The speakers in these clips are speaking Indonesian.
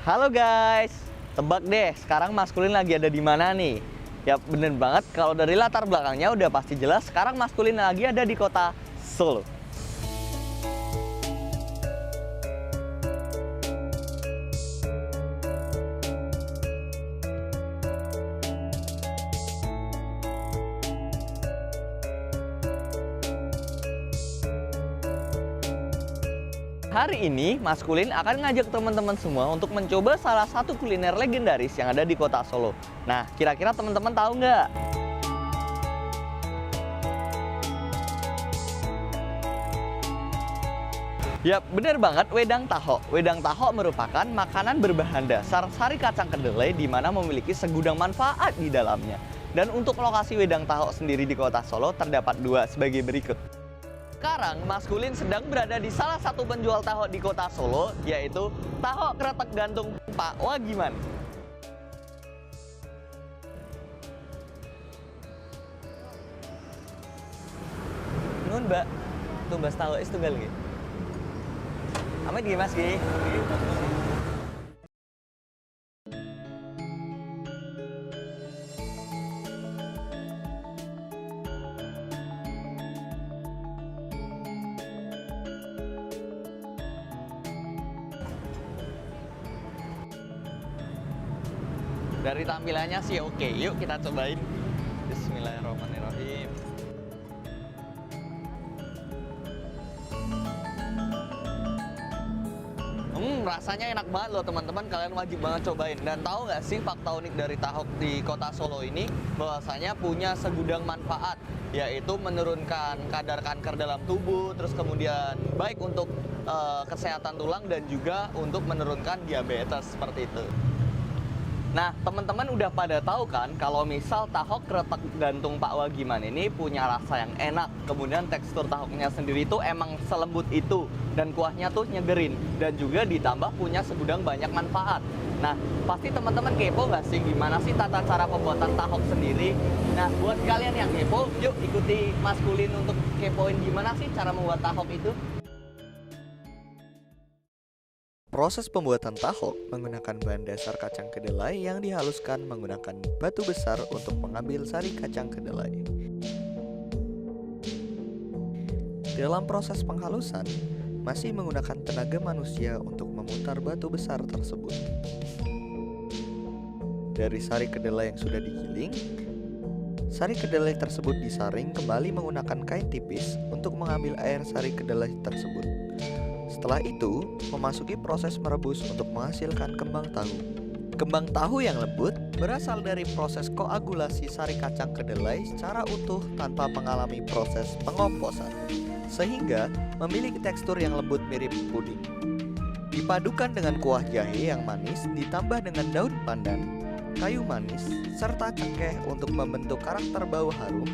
Halo guys, tebak deh sekarang maskulin lagi ada di mana nih? Ya bener banget, kalau dari latar belakangnya udah pasti jelas sekarang maskulin lagi ada di kota Solo. Hari ini, Maskulin akan ngajak teman-teman semua untuk mencoba salah satu kuliner legendaris yang ada di kota Solo. Nah, kira-kira teman-teman tahu nggak? Yap, bener banget, wedang taho. Wedang taho merupakan makanan berbahan dasar sari kacang kedelai di mana memiliki segudang manfaat di dalamnya. Dan untuk lokasi wedang taho sendiri di kota Solo terdapat dua sebagai berikut. Sekarang Maskulin sedang berada di salah satu penjual taho di kota Solo, yaitu Taho Kretek Gantung Pak Wagiman. Nun mbak, tumbas taho es tunggal nggih. Amit nggih Mas nggih. Dari tampilannya sih oke, yuk kita cobain. Bismillahirrahmanirrahim. Rasanya enak banget loh teman-teman, kalian wajib banget cobain. Dan tahu nggak sih fakta unik dari taho di kota Solo ini, bahwasanya punya segudang manfaat, yaitu menurunkan kadar kanker dalam tubuh, terus kemudian baik untuk kesehatan tulang dan juga untuk menurunkan diabetes seperti itu. Nah, teman-teman udah pada tahu kan kalau misal taho kretek gantung Pak Wagiman ini punya rasa yang enak. Kemudian tekstur tahonya sendiri itu emang selembut itu dan kuahnya tuh nyegerin dan juga ditambah punya segudang banyak manfaat. Nah, pasti teman-teman kepo nggak sih gimana sih tata cara pembuatan taho sendiri? Nah, buat kalian yang kepo, yuk ikuti Maskulin untuk kepoin gimana sih cara membuat taho itu. Proses pembuatan taho menggunakan bahan dasar kacang kedelai yang dihaluskan menggunakan batu besar untuk mengambil sari kacang kedelai. Dalam proses penghalusan, masih menggunakan tenaga manusia untuk memutar batu besar tersebut. Dari sari kedelai yang sudah digiling, sari kedelai tersebut disaring kembali menggunakan kain tipis untuk mengambil air sari kedelai tersebut. Setelah itu, memasuki proses merebus untuk menghasilkan kembang tahu. Kembang tahu yang lembut berasal dari proses koagulasi sari kacang kedelai secara utuh tanpa mengalami proses pengomposan, sehingga memiliki tekstur yang lembut mirip puding. Dipadukan dengan kuah jahe yang manis ditambah dengan daun pandan, kayu manis, serta cengkeh untuk membentuk karakter bau harum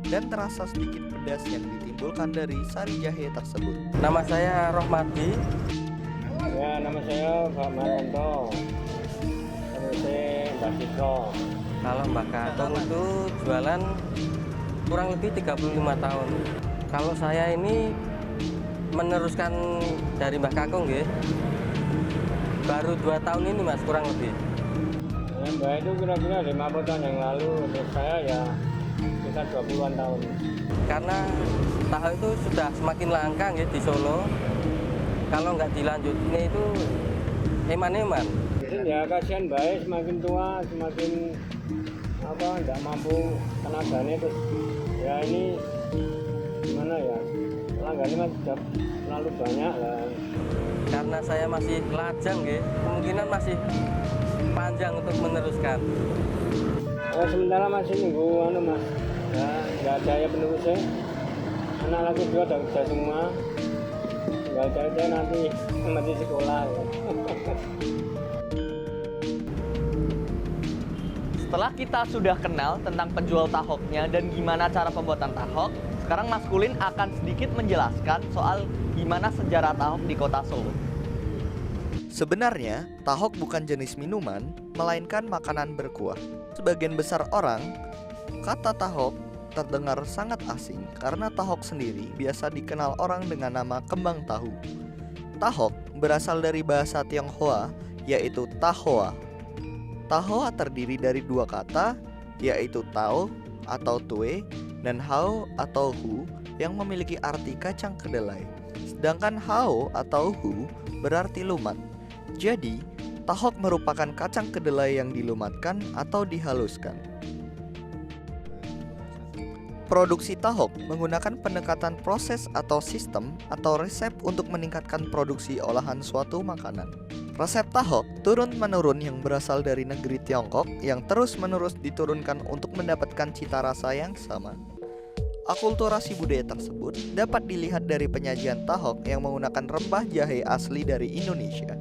dan terasa sedikit pedas yang ditimbulkan dari sari jahe tersebut. Nama saya Rohmadi. Ya, nama saya Pak Marianto. Terus Mbak Citro. Kalau Mbak Kakung itu jualan kurang lebih 35 tahun. Kalau saya ini meneruskan dari Mbak Kakung ya. Baru 2 tahun ini Mas, kurang lebih. Ya, Mbak itu kira-kira 50 tahun yang lalu, terus saya ya sekitar 20-an tahun. Karena tahu itu sudah semakin langka ya di Solo. Kalau nggak dilanjutin itu eman-eman. Jadi ya kasihan Mbak, semakin tua semakin nggak mampu tenaganya, terus ya ini gimana ya, pelanggannya masih sudah terlalu banyak lah. Karena saya masih lajang ya, kemungkinan masih panjang untuk meneruskan. Sementara masih nunggu Mas. Ya, nggak ada ya penerusnya. Anak laki dua udah kerja semua. Nggak ada aja nanti masih sekolah. Ya. Setelah kita sudah kenal tentang penjual tahoknya dan gimana cara pembuatan tahok, sekarang Maskulin akan sedikit menjelaskan soal gimana sejarah tahok di kota Solo. Sebenarnya, tahok bukan jenis minuman, melainkan makanan berkuah. Sebagian besar orang, kata tahok terdengar sangat asing karena tahok sendiri biasa dikenal orang dengan nama kembang tahu. Tahok berasal dari bahasa Tionghoa yaitu tahoa. Tahoa terdiri dari dua kata, yaitu tao atau tue dan hao atau hu yang memiliki arti kacang kedelai. Sedangkan hao atau hu berarti lumat. Jadi, tahok merupakan kacang kedelai yang dilumatkan atau dihaluskan. Produksi tahok menggunakan pendekatan proses atau sistem atau resep untuk meningkatkan produksi olahan suatu makanan. Resep tahok turun-menurun yang berasal dari negeri Tiongkok yang terus-menerus diturunkan untuk mendapatkan cita rasa yang sama. Akulturasi budaya tersebut dapat dilihat dari penyajian tahok yang menggunakan rempah jahe asli dari Indonesia.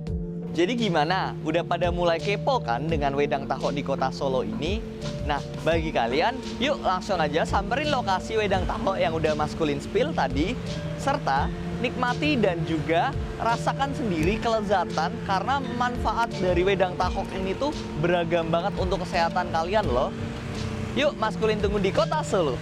Jadi gimana? Udah pada mulai kepo kan dengan wedang tahok di kota Solo ini? Nah, bagi kalian, yuk langsung aja samperin lokasi wedang tahok yang udah Mas Kulin spill tadi, serta nikmati dan juga rasakan sendiri kelezatan karena manfaat dari wedang tahok ini tuh beragam banget untuk kesehatan kalian loh. Yuk Mas Kulin tunggu di kota Solo.